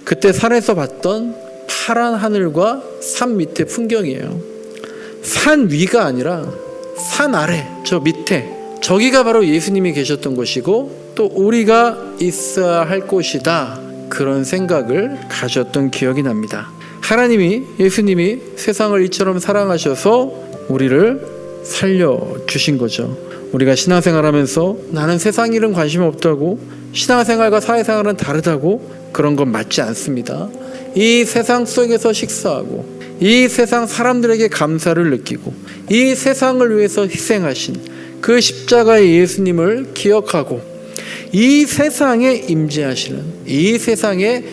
그때 산에서 봤던 파란 하늘과 산 밑의 풍경이에요. 산 위가 아니라 산 아래, 저 밑에, 저기가 바로 예수님이 계셨던 곳이고 또 우리가 있어야 할 곳이다, 그런 생각을 가졌던 기억이 납니다. 하나님이, 예수님이 세상을 이처럼 사랑하셔서 우리를 살려주신 거죠. 우리가 신앙생활하면서 나는 세상 일은 관심 없다고, 신앙생활과 사회생활은 다르다고, 그런 건 맞지 않습니다. 이 세상 속에서 식사하고, 이 세상 사람들에게 감사를 느끼고, 이 세상을 위해서 희생하신 그 십자가의 예수님을 기억하고, 이 세상에 임재하시는, 이 세상에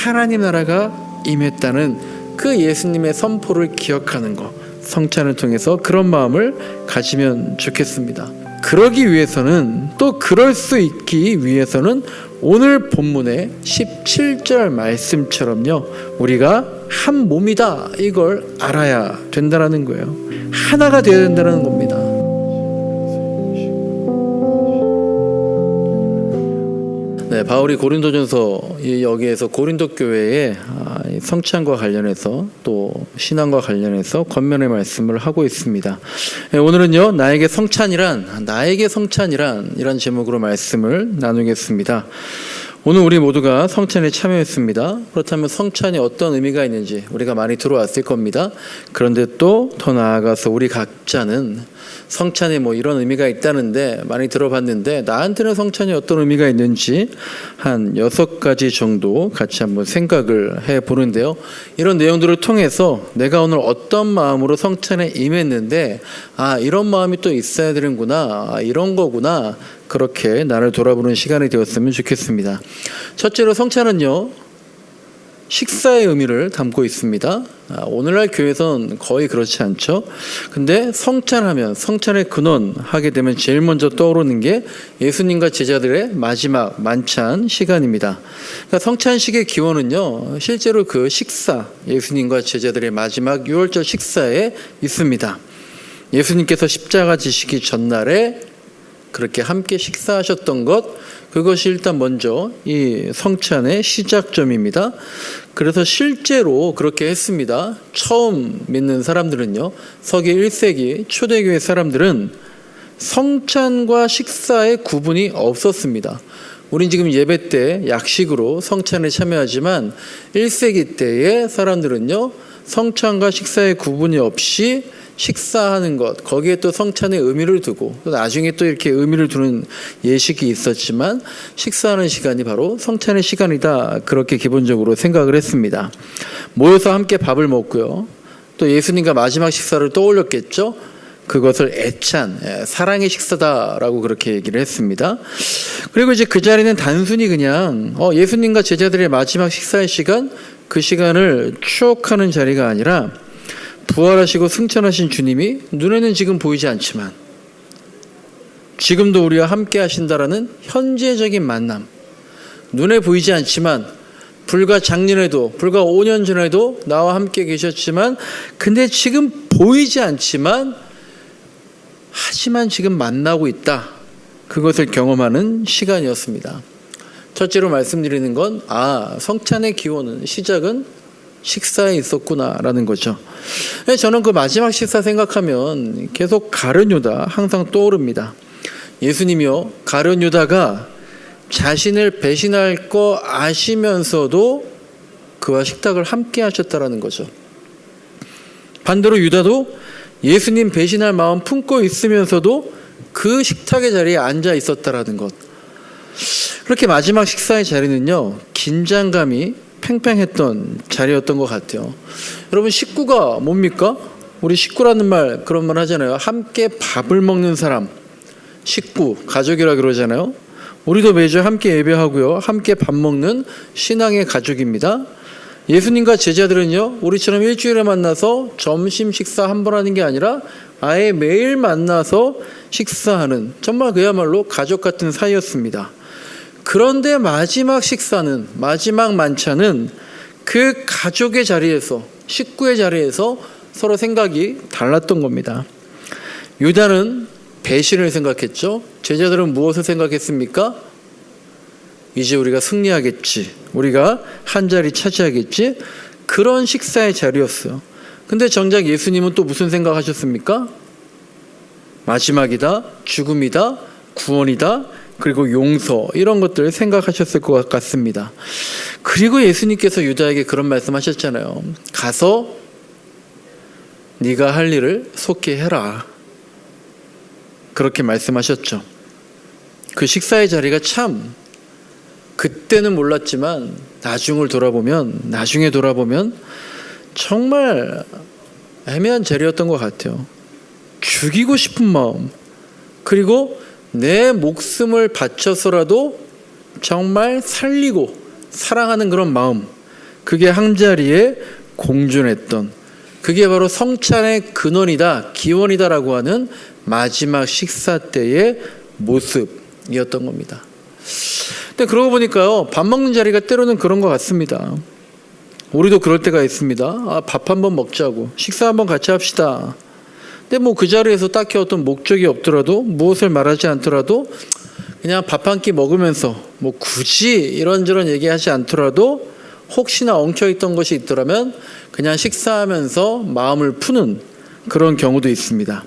하나님 나라가 임했다는 그 예수님의 선포를 기억하는 것, 성찬을 통해서 그런 마음을 가지면 좋겠습니다. 그러기 위해서는, 또 그럴 수 있기 위해서는 오늘 본문의 17절 말씀처럼요, 우리가 한 몸이다, 이걸 알아야 된다는 거예요. 하나가 되어야 된다는 겁니다. 네, 바울이 고린도전서 여기에서 고린도 교회의 성찬과 관련해서 또 신앙과 관련해서 권면의 말씀을 하고 있습니다. 오늘은요, 나에게 성찬이란 이런 제목으로 말씀을 나누겠습니다. 오늘 우리 모두가 성찬에 참여했습니다. 그렇다면 성찬이 어떤 의미가 있는지 우리가 많이 들어왔을 겁니다. 그런데 또 더 나아가서 우리 각자는 성찬에 이런 의미가 있다는데 많이 들어봤는데, 나한테는 성찬이 어떤 의미가 있는지 한 6가지 정도 같이 한번 생각을 해보는데요. 이런 내용들을 통해서 내가 오늘 어떤 마음으로 성찬에 임했는데, 이런 마음이 또 있어야 되는구나, 이런 거구나, 그렇게 나를 돌아보는 시간이 되었으면 좋겠습니다. 첫째로, 성찬은요, 식사의 의미를 담고 있습니다. 오늘날 교회에서는 거의 그렇지 않죠. 근데 성찬하면, 성찬의 근원 하게 되면 제일 먼저 떠오르는 게 예수님과 제자들의 마지막 만찬 시간입니다. 그러니까 성찬식의 기원은요, 실제로 그 식사, 예수님과 제자들의 마지막 유월절 식사에 있습니다. 예수님께서 십자가 지시기 전날에 그렇게 함께 식사하셨던 것, 그것이 일단 먼저 이 성찬의 시작점입니다. 그래서 실제로 그렇게 했습니다. 처음 믿는 사람들은요, 서기 1세기 초대교회 사람들은 성찬과 식사의 구분이 없었습니다. 우린 지금 예배 때 약식으로 성찬에 참여하지만 1세기 때의 사람들은요, 성찬과 식사의 구분이 없이 식사하는 것, 거기에 또 성찬의 의미를 두고, 또 나중에 또 이렇게 의미를 두는 예식이 있었지만 식사하는 시간이 바로 성찬의 시간이다, 그렇게 기본적으로 생각을 했습니다. 모여서 함께 밥을 먹고요, 또 예수님과 마지막 식사를 떠올렸겠죠. 그것을 애찬, 사랑의 식사다라고 그렇게 얘기를 했습니다. 그리고 이제 그 자리는 단순히 그냥 예수님과 제자들의 마지막 식사의 시간, 그 시간을 추억하는 자리가 아니라, 부활하시고 승천하신 주님이 눈에는 지금 보이지 않지만 지금도 우리와 함께 하신다라는 현재적인 만남, 눈에 보이지 않지만 불과 작년에도, 불과 5년 전에도 나와 함께 계셨지만, 근데 지금 보이지 않지만 하지만 지금 만나고 있다, 그것을 경험하는 시간이었습니다. 첫째로 말씀드리는 건, 성찬의 기원은, 시작은 식사에 있었구나라는 거죠. 저는 그 마지막 식사 생각하면 계속 가룟 유다 항상 떠오릅니다. 예수님이요, 가룟 유다가 자신을 배신할 거 아시면서도 그와 식탁을 함께 하셨다라는 거죠. 반대로 유다도 예수님 배신할 마음 품고 있으면서도 그 식탁의 자리에 앉아 있었다라는 것. 그렇게 마지막 식사의 자리는요, 긴장감이 팽팽했던 자리였던 것 같아요. 여러분, 식구가 뭡니까? 우리 식구라는 말, 그런 말 하잖아요. 함께 밥을 먹는 사람, 식구, 가족이라 그러잖아요. 우리도 매주 함께 예배하고요, 함께 밥 먹는 신앙의 가족입니다. 예수님과 제자들은요, 우리처럼 일주일에 만나서 점심 식사 한 번 하는 게 아니라 아예 매일 만나서 식사하는, 정말 그야말로 가족 같은 사이였습니다. 그런데 마지막 식사는, 마지막 만찬은 그 가족의 자리에서, 식구의 자리에서 서로 생각이 달랐던 겁니다. 유다는 배신을 생각했죠. 제자들은 무엇을 생각했습니까? 이제 우리가 승리하겠지, 우리가 한 자리 차지하겠지, 그런 식사의 자리였어요. 근데 정작 예수님은 또 무슨 생각하셨습니까? 마지막이다, 죽음이다, 구원이다, 그리고 용서, 이런 것들을 생각하셨을 것 같습니다. 그리고 예수님께서 유다에게 그런 말씀하셨잖아요. 가서 네가 할 일을 속히 해라, 그렇게 말씀하셨죠. 그 식사의 자리가 참 그때는 몰랐지만 나중에 돌아보면 정말 애매한 자리였던 것 같아요. 죽이고 싶은 마음, 그리고 내 목숨을 바쳐서라도 정말 살리고 사랑하는 그런 마음, 그게 한자리에 공존했던, 그게 바로 성찬의 근원이다, 기원이다라고 하는 마지막 식사 때의 모습이었던 겁니다. 근데 그러고 보니까요, 밥 먹는 자리가 때로는 그런 것 같습니다. 우리도 그럴 때가 있습니다. 밥 한번 먹자고, 식사 한번 같이 합시다. 근데 뭐 그 자리에서 딱히 어떤 목적이 없더라도, 무엇을 말하지 않더라도, 그냥 밥 한 끼 먹으면서 뭐 굳이 이런저런 얘기하지 않더라도 혹시나 엉켜있던 것이 있더라면 그냥 식사하면서 마음을 푸는 그런 경우도 있습니다.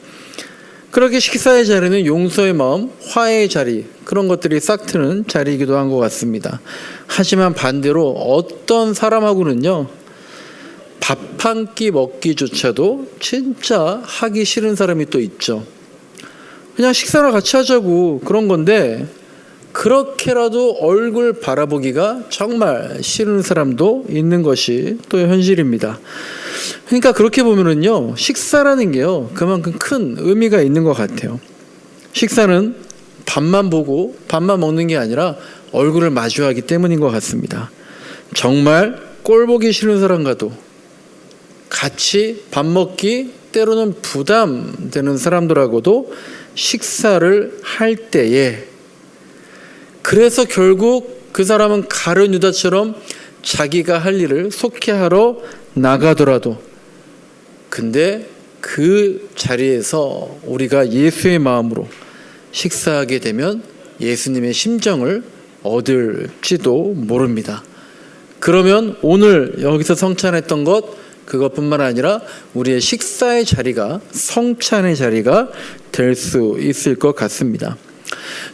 그렇게 식사의 자리는 용서의 마음, 화해의 자리, 그런 것들이 싹 트는 자리이기도 한 것 같습니다. 하지만 반대로 어떤 사람하고는요, 밥 한 끼 먹기조차도 진짜 하기 싫은 사람이 또 있죠. 그냥 식사를 같이 하자고, 그런 건데 그렇게라도 얼굴 바라보기가 정말 싫은 사람도 있는 것이 또 현실입니다. 그러니까 그렇게 보면은요, 식사라는 게요, 그만큼 큰 의미가 있는 것 같아요. 식사는 밥만 보고 밥만 먹는 게 아니라 얼굴을 마주하기 때문인 것 같습니다. 정말 꼴보기 싫은 사람과도 같이 밥 먹기 때로는 부담되는 사람들하고도 식사를 할 때에, 그래서 결국 그 사람은 가룟 유다처럼 자기가 할 일을 속히 하러 나가더라도, 근데 그 자리에서 우리가 예수의 마음으로 식사하게 되면 예수님의 심정을 얻을지도 모릅니다. 그러면 오늘 여기서 성찬했던 것, 그것뿐만 아니라 우리의 식사의 자리가 성찬의 자리가 될 수 있을 것 같습니다.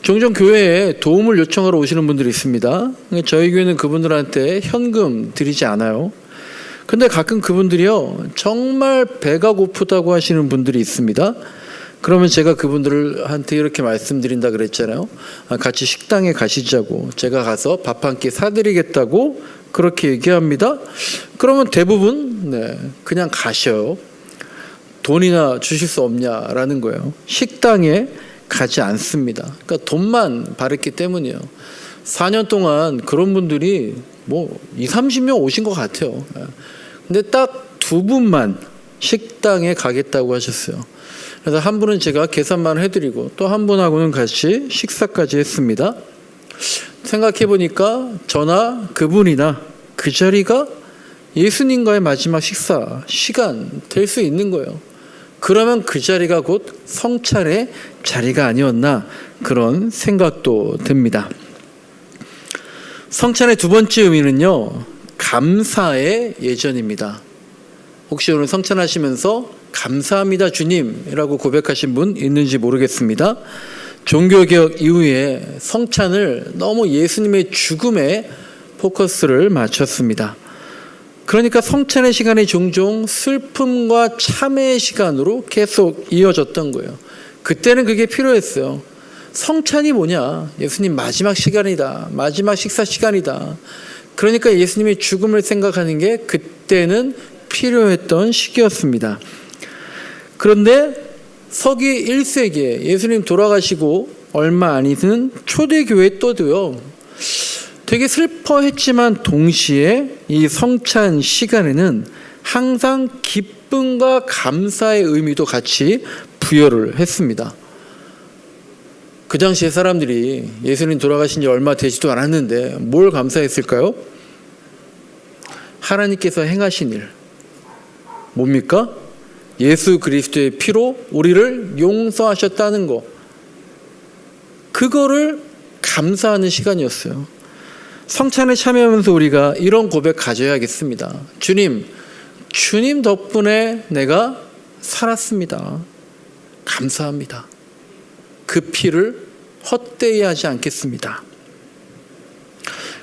종종 교회에 도움을 요청하러 오시는 분들이 있습니다. 저희 교회는 그분들한테 현금 드리지 않아요. 근데 가끔 그분들이요, 정말 배가 고프다고 하시는 분들이 있습니다. 그러면 제가 그분들한테 이렇게 말씀드린다 그랬잖아요. 같이 식당에 가시자고, 제가 가서 밥 한 끼 사드리겠다고 그렇게 얘기합니다. 그러면 대부분 그냥 가셔요. 돈이나 주실 수 없냐라는 거예요. 식당에 가지 않습니다. 그러니까 돈만 바랬기 때문이에요. 4년 동안 그런 분들이 뭐 20-30명 오신 것 같아요. 근데 딱 두 분만 식당에 가겠다고 하셨어요. 그래서 한 분은 제가 계산만 해드리고 또 한 분하고는 같이 식사까지 했습니다. 생각해 보니까 저나 그분이나 그 자리가 예수님과의 마지막 식사 시간 될 수 있는 거예요. 그러면 그 자리가 곧 성찬의 자리가 아니었나, 그런 생각도 듭니다. 성찬의 두 번째 의미는요, 감사의 예전입니다. 혹시 오늘 성찬하시면서 감사합니다 주님이라고 고백하신 분 있는지 모르겠습니다. 종교개혁 이후에 성찬을 너무 예수님의 죽음에 포커스를 맞췄습니다. 그러니까 성찬의 시간이 종종 슬픔과 참회의 시간으로 계속 이어졌던 거예요. 그때는 그게 필요했어요. 성찬이 뭐냐? 예수님 마지막 시간이다. 마지막 식사 시간이다. 그러니까 예수님의 죽음을 생각하는 게 그때는 필요했던 시기였습니다. 그런데 서기 1세기에 예수님 돌아가시고 얼마 안 있는 초대교회 때도요, 되게 슬퍼했지만 동시에 이 성찬 시간에는 항상 기쁨과 감사의 의미도 같이 부여를 했습니다. 그 당시에 사람들이 예수님 돌아가신 지 얼마 되지도 않았는데 뭘 감사했을까요? 하나님께서 행하신 일, 뭡니까? 예수 그리스도의 피로 우리를 용서하셨다는 거, 그거를 감사하는 시간이었어요. 성찬에 참여하면서 우리가 이런 고백 가져야겠습니다. 주님 덕분에 내가 살았습니다. 감사합니다. 그 피를 헛되이 하지 않겠습니다.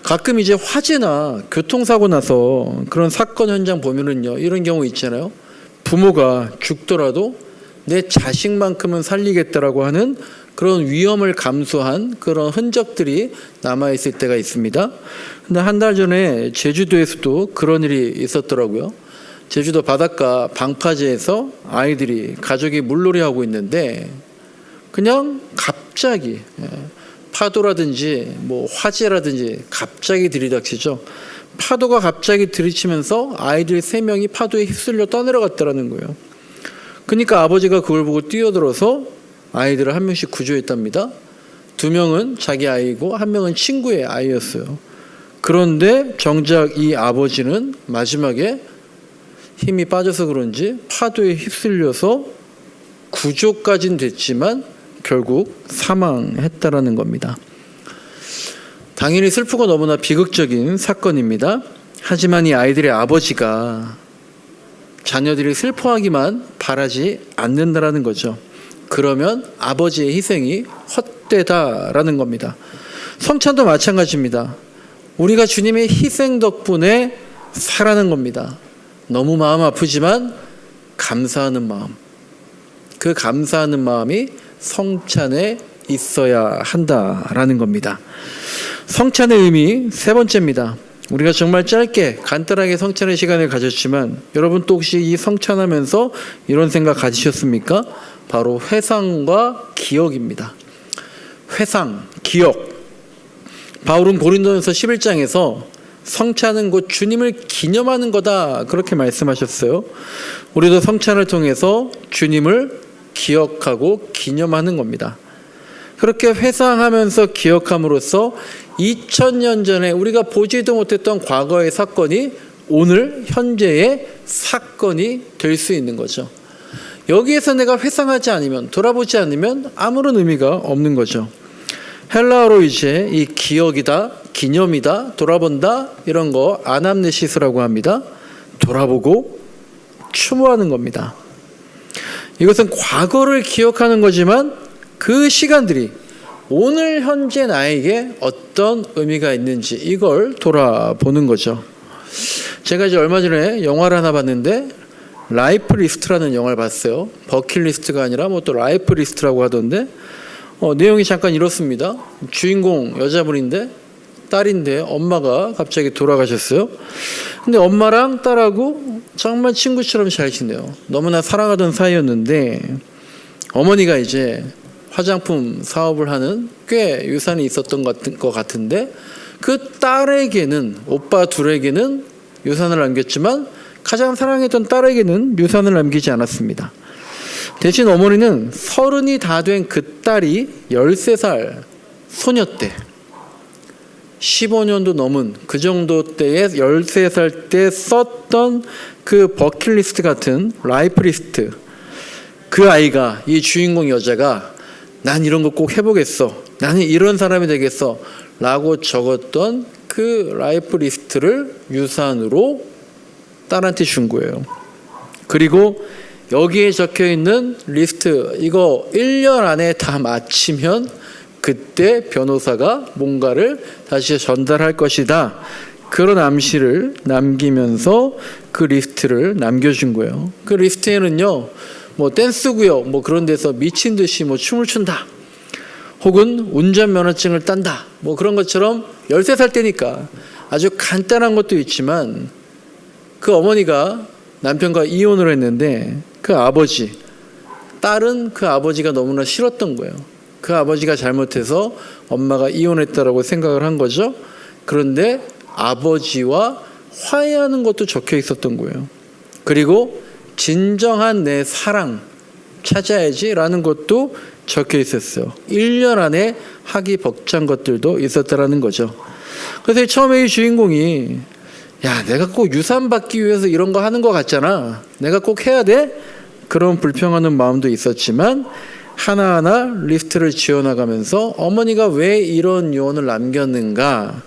가끔 이제 화재나 교통사고 나서 그런 사건 현장 보면은요, 이런 경우 있잖아요. 부모가 죽더라도 내 자식만큼은 살리겠다라고 하는 그런 위험을 감수한 그런 흔적들이 남아있을 때가 있습니다. 근데 한 달 전에 제주도에서도 그런 일이 있었더라고요. 제주도 바닷가 방파제에서 가족이 물놀이하고 있는데 그냥 갑자기 파도라든지 화재라든지 갑자기 들이닥치죠. 파도가 갑자기 들이치면서 아이들 3명이 파도에 휩쓸려 떠내려갔다는 거예요. 그러니까 아버지가 그걸 보고 뛰어들어서 아이들을 한 명씩 구조했답니다. 2명은 자기 아이고 1명은 친구의 아이였어요. 그런데 정작 이 아버지는 마지막에 힘이 빠져서 그런지 파도에 휩쓸려서 구조까지는 됐지만 결국 사망했다라는 겁니다. 당연히 슬프고 너무나 비극적인 사건입니다. 하지만 이 아이들의 아버지가 자녀들이 슬퍼하기만 바라지 않는다라는 거죠. 그러면 아버지의 희생이 헛되다라는 겁니다. 성찬도 마찬가지입니다. 우리가 주님의 희생 덕분에 살아난 겁니다. 너무 마음 아프지만 감사하는 마음, 그 감사하는 마음이 성찬에 있어야 한다라는 겁니다. 성찬의 의미 3번째입니다. 우리가 정말 짧게 간단하게 성찬의 시간을 가졌지만 여러분 또 혹시 이 성찬하면서 이런 생각 가지셨습니까? 바로 회상과 기억입니다. 회상, 기억. 바울은 고린도전서 11장에서 성찬은 곧 주님을 기념하는 거다 그렇게 말씀하셨어요. 우리도 성찬을 통해서 주님을 기억하고 기념하는 겁니다. 그렇게 회상하면서 기억함으로써 2000년 전에 우리가 보지도 못했던 과거의 사건이 오늘 현재의 사건이 될 수 있는 거죠. 여기에서 내가 회상하지 않으면, 돌아보지 않으면 아무런 의미가 없는 거죠. 헬라어로 이제 이 기억이다, 기념이다, 돌아본다 이런 거 아남네시스라고 합니다. 돌아보고 추모하는 겁니다. 이것은 과거를 기억하는 거지만 그 시간들이 오늘 현재 나에게 어떤 의미가 있는지 이걸 돌아보는 거죠. 제가 이제 얼마 전에 영화를 하나 봤는데 라이프 리스트라는 영화를 봤어요. 버킷리스트가 아니라 또 라이프 리스트라고 하던데 내용이 잠깐 이렇습니다. 주인공 여자분인데 딸인데 엄마가 갑자기 돌아가셨어요. 근데 엄마랑 딸하고 정말 친구처럼 잘 지내요. 너무나 사랑하던 사이였는데 어머니가 이제 화장품 사업을 하는 꽤 유산이 있었던 것 같은데 그 딸에게는, 오빠 둘에게는 유산을 남겼지만 가장 사랑했던 딸에게는 유산을 남기지 않았습니다. 대신 어머니는 30이 다 된 그 딸이 13살 소녀 때 15년도 넘은 그 정도 때에 13살 때 썼던 그 버킷리스트 같은 라이프 리스트, 그 아이가, 이 주인공 여자가 난 이런 거 꼭 해보겠어, 나는 이런 사람이 되겠어 라고 적었던 그 라이프 리스트를 유산으로 딸한테 준 거예요. 그리고 여기에 적혀있는 리스트, 이거 1년 안에 다 마치면 그때 변호사가 뭔가를 다시 전달할 것이다, 그런 암시를 남기면서 그 리스트를 남겨준 거예요. 그 리스트에는요 댄스 구역 그런 데서 미친 듯이 춤을 춘다, 혹은 운전면허증을 딴다, 그런 것처럼 13살 때니까 아주 간단한 것도 있지만 그 어머니가 남편과 이혼을 했는데 그 아버지, 딸은 그 아버지가 너무나 싫었던 거예요. 그 아버지가 잘못해서 엄마가 이혼했다라고 생각을 한 거죠. 그런데 아버지와 화해하는 것도 적혀 있었던 거예요. 그리고 진정한 내 사랑 찾아야지라는 것도 적혀 있었어요. 1년 안에 하기 벅찬 것들도 있었다라는 거죠. 그래서 처음에 이 주인공이 내가 꼭 유산 받기 위해서 이런 거 하는 것 같잖아, 내가 꼭 해야 돼? 그런 불평하는 마음도 있었지만 하나하나 리스트를 지어나가면서 어머니가 왜 이런 유언을 남겼는가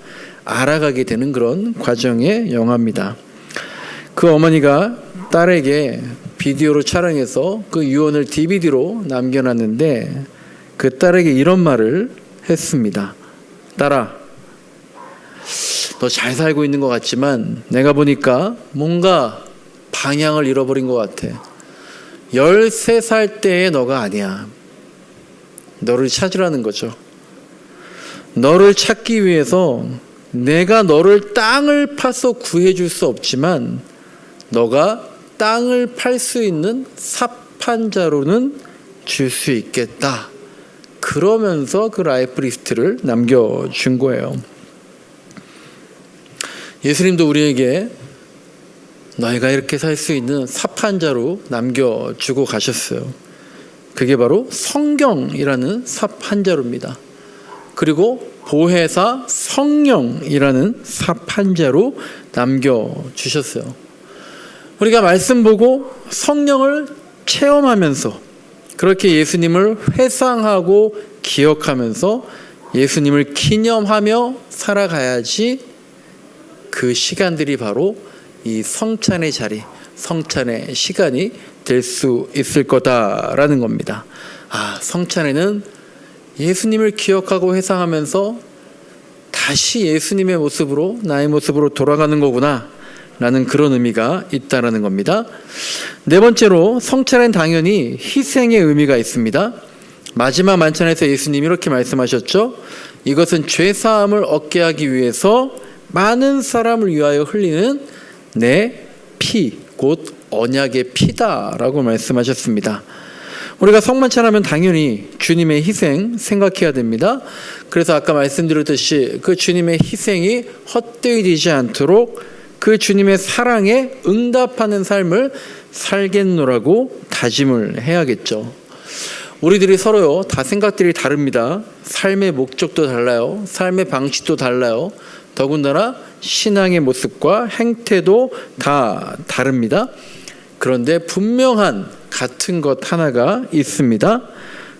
알아가게 되는 그런 과정의 영화입니다. 그 어머니가 딸에게 비디오로 촬영해서 그 유언을 DVD로 남겨놨는데 그 딸에게 이런 말을 했습니다. 딸아, 너 잘 살고 있는 것 같지만 내가 보니까 뭔가 방향을 잃어버린 것 같아. 13살 때의 너가 아니야. 너를 찾으라는 거죠. 너를 찾기 위해서 내가 너를 땅을 파서 구해줄 수 없지만 너가 땅을 팔 수 있는 삽판자로는 줄 수 있겠다. 그러면서 그 라이프 리스트를 남겨준 거예요. 예수님도 우리에게 너희가 이렇게 살 수 있는 삽판자로 남겨주고 가셨어요. 그게 바로 성경이라는 삽판자로입니다. 그리고 보혜사 성령이라는 삽판자로 남겨주셨어요. 우리가 말씀 보고 성령을 체험하면서 그렇게 예수님을 회상하고 기억하면서 예수님을 기념하며 살아가야지 그 시간들이 바로 이 성찬의 자리, 성찬의 시간이 될 수 있을 거다라는 겁니다. 성찬에는 예수님을 기억하고 회상하면서 다시 예수님의 모습으로, 나의 모습으로 돌아가는 거구나 라는 그런 의미가 있다라는 겁니다. 네 번째로 성찬엔 당연히 희생의 의미가 있습니다. 마지막 만찬에서 예수님이 이렇게 말씀하셨죠. 이것은 죄사함을 얻게 하기 위해서 많은 사람을 위하여 흘리는 내 피, 곧 언약의 피다라고 말씀하셨습니다. 우리가 성만찬하면 당연히 주님의 희생 생각해야 됩니다. 그래서 아까 말씀드렸듯이 그 주님의 희생이 헛되이 되지 않도록 그 주님의 사랑에 응답하는 삶을 살겠노라고 다짐을 해야겠죠. 우리들이 서로요, 다 생각들이 다릅니다. 삶의 목적도 달라요. 삶의 방식도 달라요. 더군다나 신앙의 모습과 행태도 다 다릅니다. 그런데 분명한 같은 것 하나가 있습니다.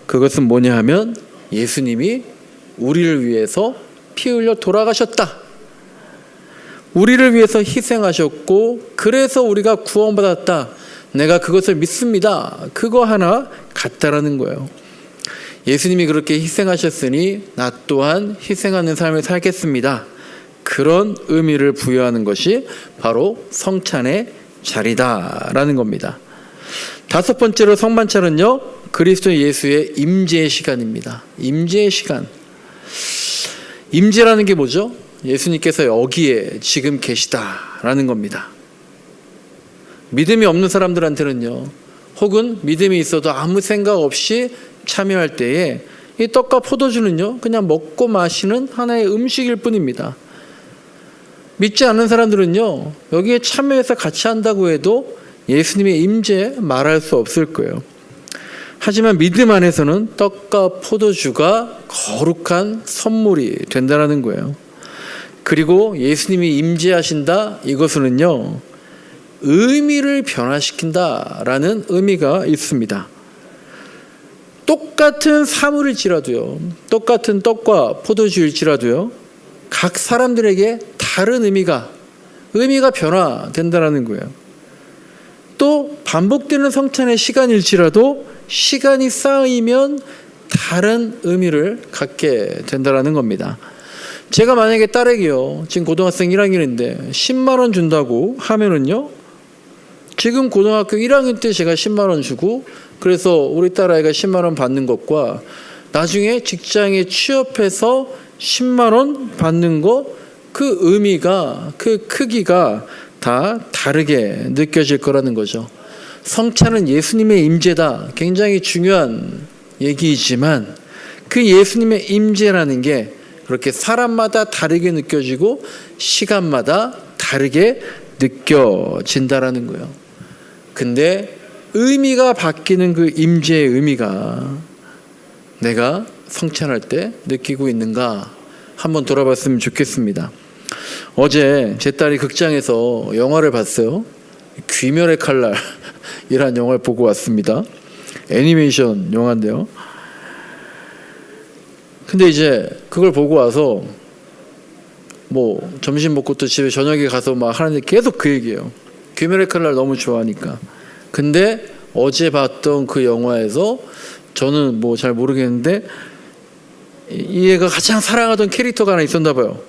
그것은 뭐냐 하면 예수님이 우리를 위해서 피 흘려 돌아가셨다. 우리를 위해서 희생하셨고 그래서 우리가 구원받았다. 내가 그것을 믿습니다. 그거 하나 같다라는 거예요. 예수님이 그렇게 희생하셨으니 나 또한 희생하는 삶을 살겠습니다. 그런 의미를 부여하는 것이 바로 성찬의 자리다라는 겁니다. 다섯 번째로 성만찬은요, 그리스도 예수의 임재의 시간입니다. 임재의 시간. 임재라는 게 뭐죠? 예수님께서 여기에 지금 계시다라는 겁니다. 믿음이 없는 사람들한테는요, 혹은 믿음이 있어도 아무 생각 없이 참여할 때에 이 떡과 포도주는요, 그냥 먹고 마시는 하나의 음식일 뿐입니다. 믿지 않는 사람들은요, 여기에 참여해서 같이 한다고 해도 예수님의 임재 말할 수 없을 거예요. 하지만 믿음 안에서는 떡과 포도주가 거룩한 선물이 된다는 거예요. 그리고 예수님이 임재하신다, 이것은요, 의미를 변화시킨다라는 의미가 있습니다. 똑같은 사물일지라도요, 똑같은 떡과 포도주일지라도요, 각 사람들에게 다른 의미가 변화된다는 거예요. 또 반복되는 성찬의 시간일지라도 시간이 쌓이면 다른 의미를 갖게 된다는 겁니다. 제가 만약에 딸에게요, 지금 고등학생 1학년인데 10만 원 준다고 하면은요, 지금 고등학교 1학년 때 제가 10만 원 주고 그래서 우리 딸아이가 10만 원 받는 것과 나중에 직장에 취업해서 10만 원 받는 것, 그 의미가, 그 크기가 다 다르게 느껴질 거라는 거죠. 성찬은 예수님의 임재다. 굉장히 중요한 얘기이지만 그 예수님의 임재라는 게 그렇게 사람마다 다르게 느껴지고 시간마다 다르게 느껴진다라는 거예요. 근데 의미가 바뀌는 그 임재의 의미가 내가 성찬할 때 느끼고 있는가 한번 돌아봤으면 좋겠습니다. 어제 제 딸이 극장에서 영화를 봤어요. 귀멸의 칼날이라는 영화를 보고 왔습니다. 애니메이션 영화인데요. 근데 이제 그걸 보고 와서 뭐 점심 먹고 또 집에 저녁에 가서 막 하는데 계속 그 얘기예요. 귀멸의 칼날 너무 좋아하니까. 근데 어제 봤던 그 영화에서 저는 뭐 잘 모르겠는데 이 애가 가장 사랑하던 캐릭터가 하나 있었나 봐요.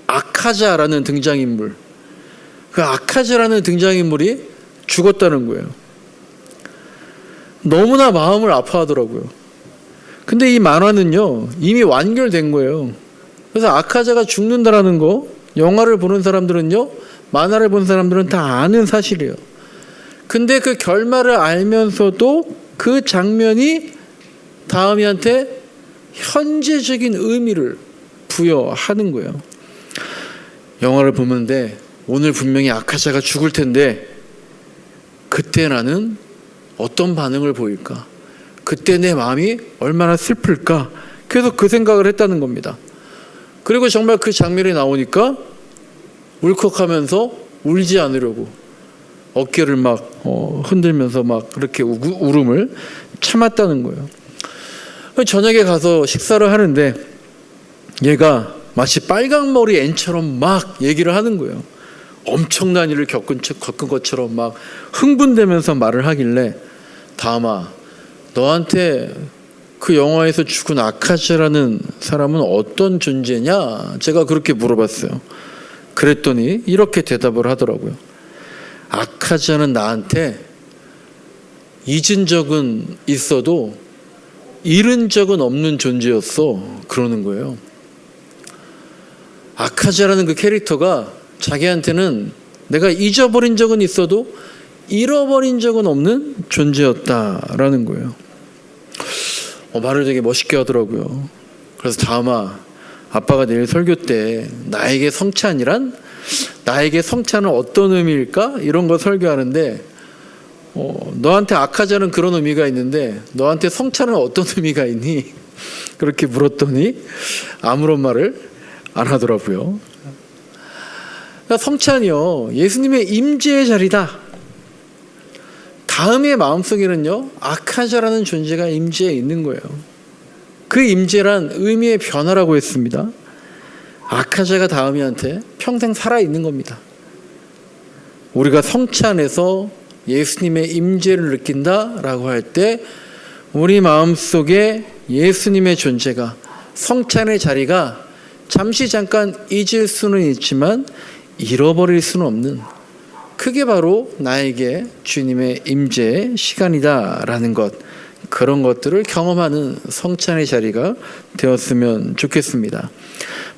아카자라는 등장인물. 그 아카자라는 등장인물이 죽었다는 거예요. 너무나 마음을 아파하더라고요. 근데 이 만화는요 이미 완결된 거예요. 그래서 아카자가 죽는다라는 거 영화를 보는 사람들은요, 만화를 본 사람들은 다 아는 사실이에요. 근데 그 결말을 알면서도 그 장면이 다음이한테 현재적인 의미를 부여하는 거예요. 영화를 보는데 오늘 분명히 아카자가 죽을 텐데 그때 나는 어떤 반응을 보일까? 그때 내 마음이 얼마나 슬플까? 계속 그 생각을 했다는 겁니다. 그리고 정말 그 장면이 나오니까 울컥하면서 울지 않으려고 어깨를 막 흔들면서 막 그렇게 울음을 참았다는 거예요. 저녁에 가서 식사를 하는데 얘가 마치 빨강머리 앤처럼 막 얘기를 하는 거예요. 엄청난 일을 겪은 것처럼 막 흥분되면서 말을 하길래, 다음아, 너한테 그 영화에서 죽은 아카자라는 사람은 어떤 존재냐? 제가 그렇게 물어봤어요. 그랬더니 이렇게 대답을 하더라고요. 아카자는 나한테 잊은 적은 있어도 잃은 적은 없는 존재였어. 그러는 거예요. 아카자라는 그 캐릭터가 자기한테는 내가 잊어버린 적은 있어도 잃어버린 적은 없는 존재였다라는 거예요. 말을 되게 멋있게 하더라고요. 그래서 다음아, 아빠가 내일 설교 때 나에게 성찬이란? 나에게 성찬은 어떤 의미일까? 이런 거 설교하는데 너한테 아카자는 그런 의미가 있는데 너한테 성찬은 어떤 의미가 있니? 그렇게 물었더니 아무런 말을 안 하더라고요. 그러니까 성찬이요, 예수님의 임재의 자리다. 다음의 마음속에는요 아카자라는 존재가 임재해 있는 거예요. 그 임재란 의미의 변화라고 했습니다. 아카자가 다음이한테 평생 살아있는 겁니다. 우리가 성찬에서 예수님의 임재를 느낀다라고 할 때 우리 마음속에 예수님의 존재가, 성찬의 자리가 잠시 잠깐 잊을 수는 있지만 잃어버릴 수는 없는, 그게 바로 나에게 주님의 임재의 시간이다라는 것, 그런 것들을 경험하는 성찬의 자리가 되었으면 좋겠습니다.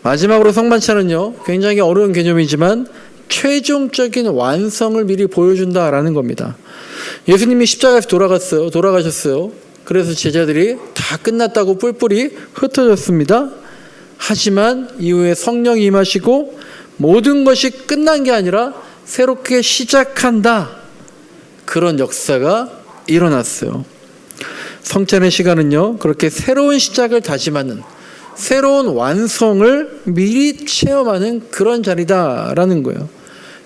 마지막으로 성만찬은요 굉장히 어려운 개념이지만 최종적인 완성을 미리 보여준다라는 겁니다. 예수님이 십자가에서 돌아가셨어요. 그래서 제자들이 다 끝났다고 뿔뿔이 흩어졌습니다. 하지만 이후에 성령이 임하시고 모든 것이 끝난 게 아니라 새롭게 시작한다, 그런 역사가 일어났어요. 성찬의 시간은요 그렇게 새로운 시작을 다짐하는, 새로운 완성을 미리 체험하는 그런 자리다라는 거예요.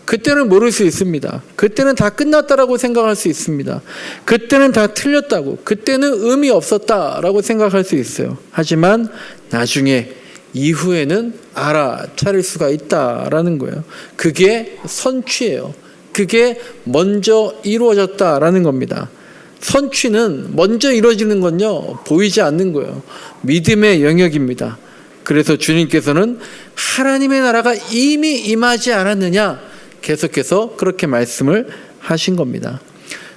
그때는 모를 수 있습니다. 그때는 다 끝났다라고 생각할 수 있습니다. 그때는 다 틀렸다고, 그때는 의미 없었다라고 생각할 수 있어요. 하지만 나중에 이후에는 알아차릴 수가 있다라는 거예요. 그게 선취예요. 그게 먼저 이루어졌다라는 겁니다. 선취는 먼저 이루어지는 건요 보이지 않는 거예요. 믿음의 영역입니다. 그래서 주님께서는 하나님의 나라가 이미 임하지 않았느냐 계속해서 그렇게 말씀을 하신 겁니다.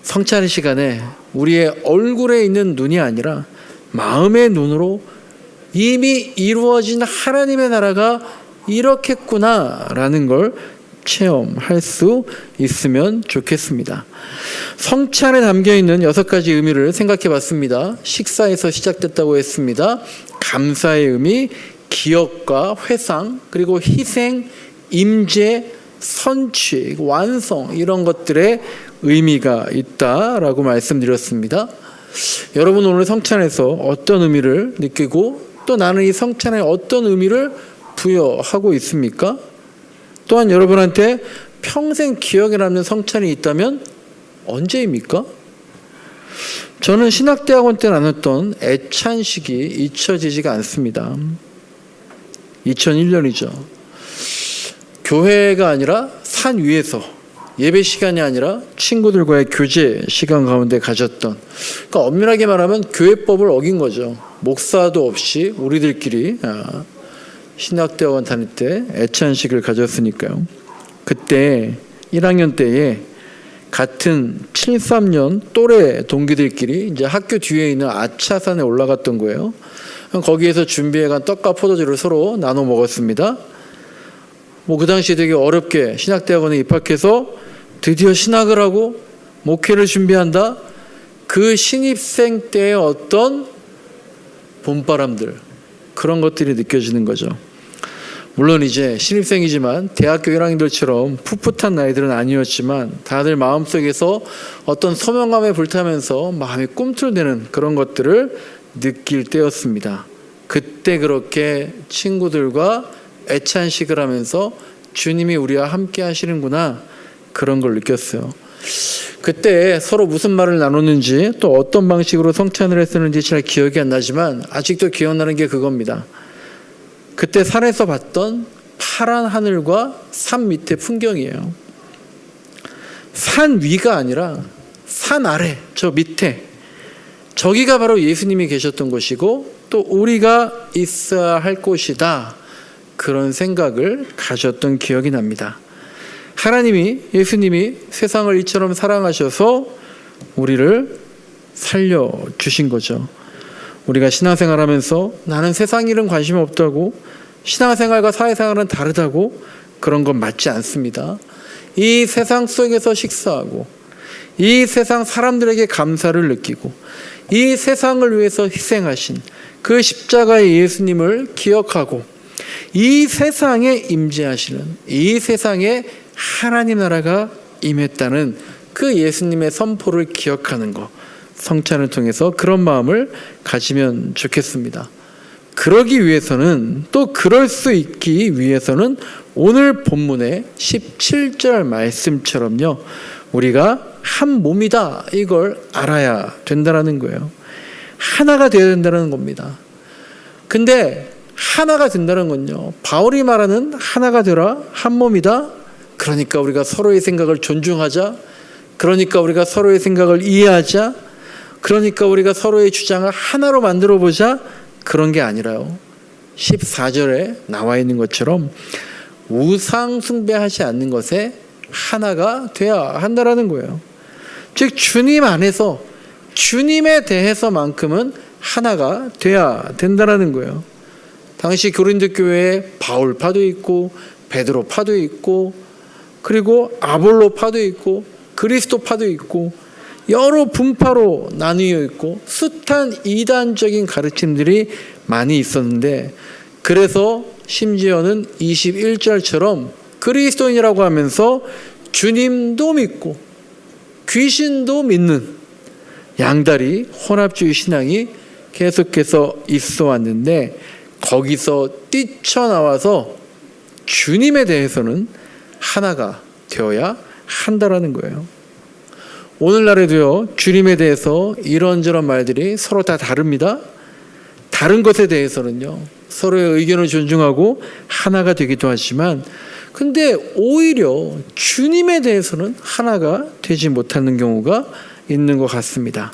성찬의 시간에 우리의 얼굴에 있는 눈이 아니라 마음의 눈으로 이미 이루어진 하나님의 나라가 이렇겠구나라는 걸 체험할 수 있으면 좋겠습니다. 성찬에 담겨있는 6가지 의미를 생각해 봤습니다. 식사에서 시작됐다고 했습니다. 감사의 의미, 기억과 회상, 그리고 희생, 임재, 선취, 완성, 이런 것들의 의미가 있다라고 말씀드렸습니다. 여러분 오늘 성찬에서 어떤 의미를 느끼고 또 나는 이 성찬에 어떤 의미를 부여하고 있습니까? 또한 여러분한테 평생 기억에 남는 성찬이 있다면 언제입니까? 저는 신학대학원 때 나눴던 애찬식이 잊혀지지가 않습니다. 2001년이죠. 교회가 아니라 산 위에서 예배 시간이 아니라 친구들과의 교제 시간 가운데 가졌던, 그러니까 엄밀하게 말하면 교회법을 어긴 거죠. 목사도 없이 우리들끼리 신학대학원 다닐 때 애찬식을 가졌으니까요. 그때 1학년 때에 같은 73년 또래 동기들끼리 이제 학교 뒤에 있는 아차산에 올라갔던 거예요. 거기에서 준비해간 떡과 포도주를 서로 나눠 먹었습니다. 그 당시 되게 어렵게 신학대학원에 입학해서 드디어 신학을 하고 목회를 준비한다. 그 신입생 때의 어떤 봄바람들, 그런 것들이 느껴지는 거죠. 물론 이제 신입생이지만 대학교 1학년들처럼 풋풋한 나이들은 아니었지만 다들 마음속에서 어떤 소명감에 불타면서 마음이 꿈틀대는 그런 것들을 느낄 때였습니다. 그때 그렇게 친구들과 애찬식을 하면서 주님이 우리와 함께 하시는구나, 그런 걸 느꼈어요. 그때 서로 무슨 말을 나눴는지 또 어떤 방식으로 성찬을 했었는지 잘 기억이 안 나지만 아직도 기억나는 게 그겁니다. 그때 산에서 봤던 파란 하늘과 산 밑의 풍경이에요. 산 위가 아니라 산 아래, 저 밑에, 저기가 바로 예수님이 계셨던 곳이고 또 우리가 있어야 할 곳이다, 그런 생각을 가졌던 기억이 납니다. 하나님이, 예수님이 세상을 이처럼 사랑하셔서 우리를 살려주신 거죠. 우리가 신앙생활하면서 나는 세상 일은 관심이 없다고, 신앙생활과 사회생활은 다르다고, 그런 건 맞지 않습니다. 이 세상 속에서 식사하고, 이 세상 사람들에게 감사를 느끼고, 이 세상을 위해서 희생하신 그 십자가의 예수님을 기억하고, 이 세상에 임재하시는, 이 세상에 하나님 나라가 임했다는 그 예수님의 선포를 기억하는 것, 성찬을 통해서 그런 마음을 가지면 좋겠습니다. 그러기 위해서는, 또 그럴 수 있기 위해서는 오늘 본문의 17절 말씀처럼요, 우리가 한 몸이다, 이걸 알아야 된다는 거예요. 하나가 되어야 된다는 겁니다. 근데 하나가 된다는 건요, 바울이 말하는 하나가 되라, 한 몸이다, 그러니까 우리가 서로의 생각을 존중하자, 그러니까 우리가 서로의 생각을 이해하자, 그러니까 우리가 서로의 주장을 하나로 만들어 보자, 그런 게 아니라요, 14절에 나와 있는 것처럼 우상 숭배하지 않는 것에 하나가 돼야 한다라는 거예요. 즉 주님 안에서, 주님에 대해서만큼은 하나가 돼야 된다라는 거예요. 당시 고린도 교회에 바울파도 있고 베드로파도 있고 그리고 아볼로파도 있고 그리스도파도 있고 여러 분파로 나뉘어 있고 숱한 이단적인 가르침들이 많이 있었는데, 그래서 심지어는 21절처럼 그리스도인이라고 하면서 주님도 믿고 귀신도 믿는 양다리 혼합주의 신앙이 계속해서 있어 왔는데, 거기서 뛰쳐나와서 주님에 대해서는 하나가 되어야 한다라는 거예요. 오늘날에도요, 주님에 대해서 이런저런 말들이 서로 다 다릅니다. 다른 것에 대해서는요, 서로의 의견을 존중하고 하나가 되기도 하지만, 근데 오히려 주님에 대해서는 하나가 되지 못하는 경우가 있는 것 같습니다.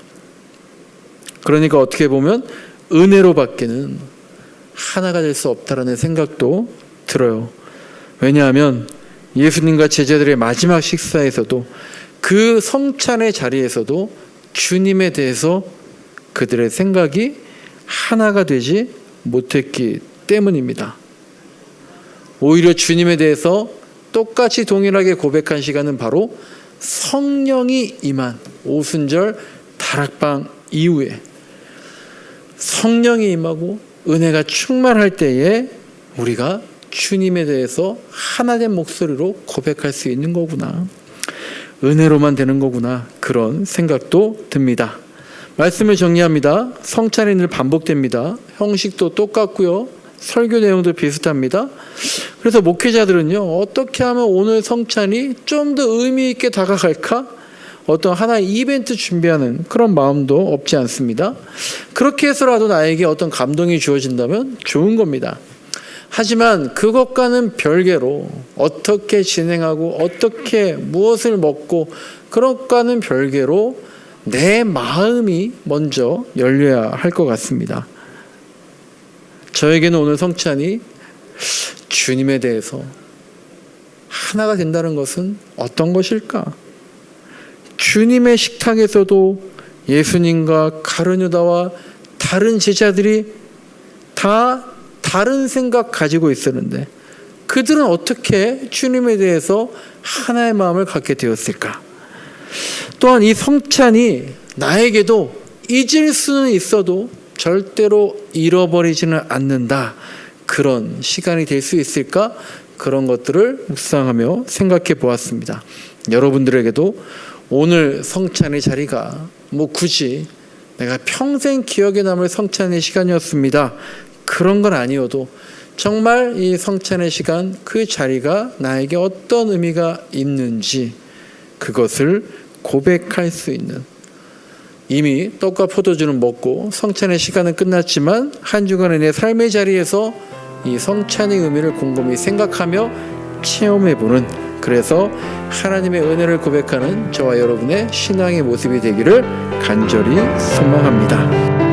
그러니까 어떻게 보면 은혜로 밖에는 하나가 될 수 없다라는 생각도 들어요. 왜냐하면 예수님과 제자들의 마지막 식사에서도, 그 성찬의 자리에서도 주님에 대해서 그들의 생각이 하나가 되지 못했기 때문입니다. 오히려 주님에 대해서 똑같이 동일하게 고백한 시간은 바로 성령이 임한 오순절 다락방 이후에, 성령이 임하고 은혜가 충만할 때에 우리가 주님에 대해서 하나된 목소리로 고백할 수 있는 거구나, 은혜로만 되는 거구나, 그런 생각도 듭니다. 말씀을 정리합니다. 성찬이 늘 반복됩니다. 형식도 똑같고요, 설교 내용도 비슷합니다. 그래서 목회자들은요, 어떻게 하면 오늘 성찬이 좀 더 의미 있게 다가갈까? 어떤 하나의 이벤트 준비하는 그런 마음도 없지 않습니다. 그렇게 해서라도 나에게 어떤 감동이 주어진다면 좋은 겁니다. 하지만 그것과는 별개로 어떻게 진행하고 어떻게 무엇을 먹고 그것과는 별개로 내 마음이 먼저 열려야 할 것 같습니다. 저에게는 오늘 성찬이 주님에 대해서 하나가 된다는 것은 어떤 것일까? 주님의 식탁에서도 예수님과 가룟유다와 다른 제자들이 다 다른 생각 가지고 있었는데 그들은 어떻게 주님에 대해서 하나의 마음을 갖게 되었을까? 또한 이 성찬이 나에게도 잊을 수는 있어도 절대로 잃어버리지는 않는다. 그런 시간이 될 수 있을까? 그런 것들을 묵상하며 생각해 보았습니다. 여러분들에게도 오늘 성찬의 자리가 굳이 내가 평생 기억에 남을 성찬의 시간이었습니다. 그런 건 아니어도 정말 이 성찬의 시간 그 자리가 나에게 어떤 의미가 있는지 그것을 고백할 수 있는, 이미 떡과 포도주는 먹고 성찬의 시간은 끝났지만 한 주간의 내 삶의 자리에서 이 성찬의 의미를 곰곰이 생각하며 체험해보는, 그래서 하나님의 은혜를 고백하는 저와 여러분의 신앙의 모습이 되기를 간절히 소망합니다.